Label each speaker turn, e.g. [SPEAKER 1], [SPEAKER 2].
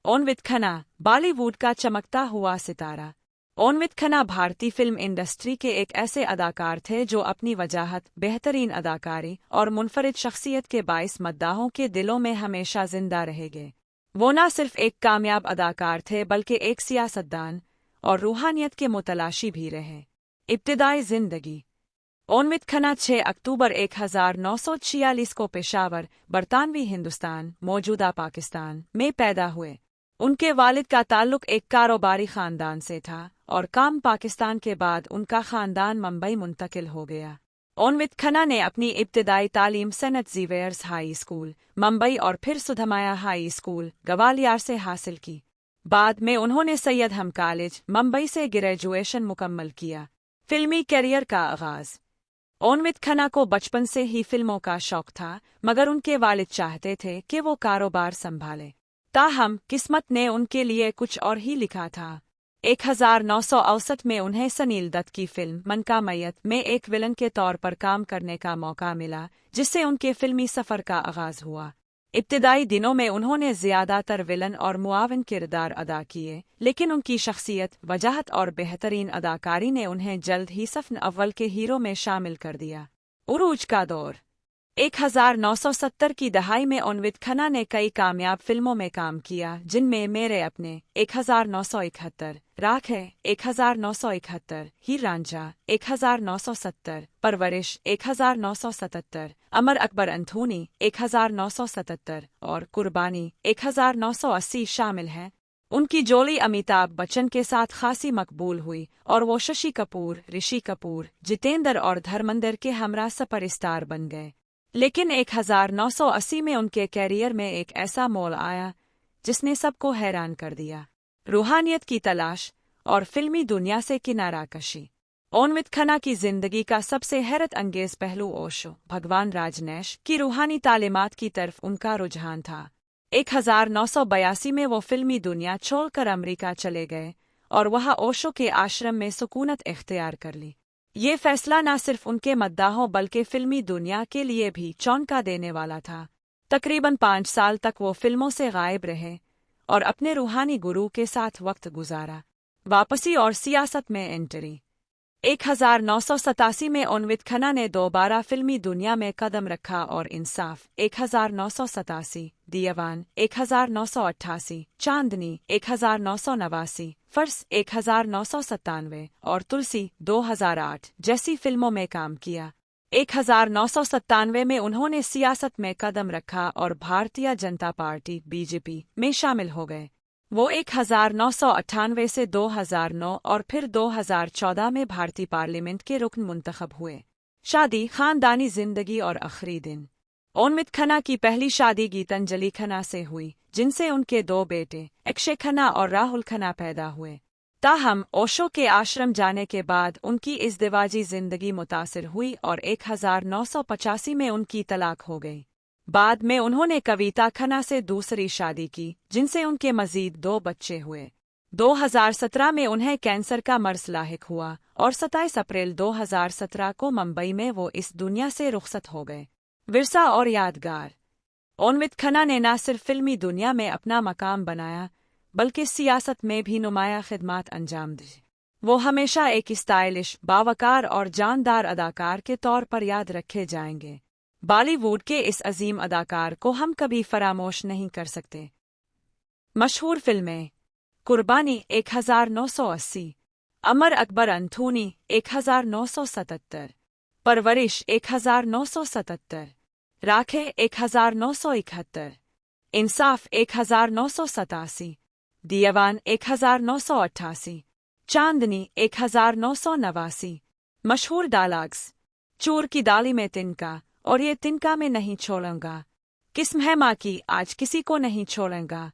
[SPEAKER 1] ओनवित खन्ना, बॉलीवुड का चमकता हुआ सितारा। ओनवित खन्ना भारतीय फिल्म इंडस्ट्री के एक ऐसे अदाकार थे जो अपनी वजाहत, बेहतरीन अदाकारी और मुनफरिद शख्सियत के बाइस मद्दाहों के दिलों में हमेशा जिंदा रहेंगे। वो न सिर्फ एक कामयाब अदाकार थे बल्कि एक सियासतदान और रूहानियत के मुतलाशी भी रहे। इब्तिदाई जिंदगी। ओनवित खन्ना 6 अक्टूबर 1946 को पेशावर, बरतानवी हिंदुस्तान, मौजूदा पाकिस्तान में पैदा हुए। उनके वालिद का ताल्लुक एक कारोबारी खानदान से था और काम पाकिस्तान के बाद उनका खानदान मुंबई मुंतकिल हो गया। ओनवित खन्ना ने अपनी इब्तिदाई तालीम Saint Xavier's high school, Mumbai और फिर सुधमाया हाई स्कूल, ग्वालियर से हासिल की। बाद में उन्होंने सैयद हम कॉलेज, मुंबई से ग्रेजुएशन मुकम्मल किया। फिल्मी करियर का आगाज। ओनवित खन्ना को बचपन से ही फिल्मों का शौक था, मगर उनके वालिद चाहते थे कि वो कारोबार संभाले। ताहम किस्मत ने उनके लिए कुछ और ही लिखा था। 1968 में उन्हें सनील दत्त की फिल्म मन का मैयत में एक विलन के तौर पर काम करने का मौका मिला, जिससे उनके फिल्मी सफ़र का आगाज हुआ। इब्तिदाई दिनों में उन्होंने ज़्यादातर विलन और मुआविन किरदार अदा किए, लेकिन उनकी शख्सियत, वजाहत और बेहतरीन अदाकारी ने उन्हें जल्द ही सफ़ अव्वल के हीरो में शामिल कर दिया। उरूज का दौर। 1970 की दहाई में ओनवित खन्ना ने कई कामयाब फिल्मों में काम किया, जिनमें मेरे अपने 1971, राख है 1971, हीर रांझा 1970, परवरिश 1977, अमर अकबर अंथोनी 1977 और कुर्बानी 1980 शामिल हैं। उनकी जोड़ी अमिताभ बच्चन के साथ खासी मकबूल हुई और वो शशि कपूर, ऋषि कपूर, जितेंद्र और धर्मेंद्र के हमरा सुपरस्टार बन गए। लेकिन 1980 में उनके कैरियर में एक ऐसा मोड़ आया जिसने सबको हैरान कर दिया। रूहानियत की तलाश और फिल्मी दुनिया से किनारा कशी। ओनवित खन्ना की जिंदगी का सबसे हैरत अंगेज पहलू ओशो, भगवान राजनेश की रूहानी तालीमात की तरफ उनका रुझान था। 1982 में वो फिल्मी दुनिया छोड़कर अमेरिका चले गए और वहाँ ओशो के आश्रम में सुकूनत इख्तियार कर ली। ये फैसला न सिर्फ उनके मद्दाहों बल्कि फिल्मी दुनिया के लिए भी चौंका देने वाला था। तकरीबन 5 साल तक वो फिल्मों से गायब रहे और अपने रूहानी गुरु के साथ वक्त गुजारा। वापसी और सियासत में एंट्री। 1987 में ओनवित खन्ना ने दोबारा फिल्मी दुनिया में कदम रखा और इंसाफ 1987, दीवान 1988, चांदनी 1989, फर्ज 1997 और तुलसी 2008 जैसी फिल्मों में काम किया। 1997 में उन्होंने सियासत में कदम रखा और भारतीय जनता पार्टी (बीजेपी) में शामिल हो गए। वो 1998 से 2009 और फिर 2014 में भारतीय पार्लियामेंट के रुकन मुंतखब हुए। शादी, खानदानी जिंदगी और आखिरी दिन। ओनवित खन्ना की पहली शादी गीतांजलि खन्ना से हुई, जिनसे उनके 2 बेटे अक्षय खन्ना और राहुल खन्ना पैदा हुए। ताहम ओशो के आश्रम जाने के बाद उनकी इज़्दिवाजी जिंदगी मुतासिर हुई और 1985 में उनकी तलाक हो गई। बाद में उन्होंने कविता खन्ना से दूसरी शादी की, जिनसे उनके मजीद 2 बच्चे हुए। 2017 में उन्हें कैंसर का मर्ज लाहिक हुआ और 27 अप्रैल 2017 को मुंबई में वो इस दुनिया से रुखसत हो गए। विरसा और यादगार। ओनवित खन्ना ने न सिर्फ फिल्मी दुनिया में अपना मकाम बनाया बल्कि सियासत में भी नुमाया खिदमात अंजाम दी। वो हमेशा एक स्टाइलिश, बावकार और जानदार अदाकार के तौर पर याद रखे जाएंगे। बॉलीवुड के इस अजीम अदाकार को हम कभी फरामोश नहीं कर सकते। मशहूर फिल्में। कुर्बानी 1980, अमर अकबर अंथोनी 1977, परवरिश 1977, राखे 1971, इंसाफ 1987, दीवान 1988, चांदनी 1989। मशहूर डायलॉग्स। चूर की दाली में तिनका और ये तिनका में नहीं छोड़ूंगा। किस्म है माँ की, आज किसी को नहीं छोड़ूंगा।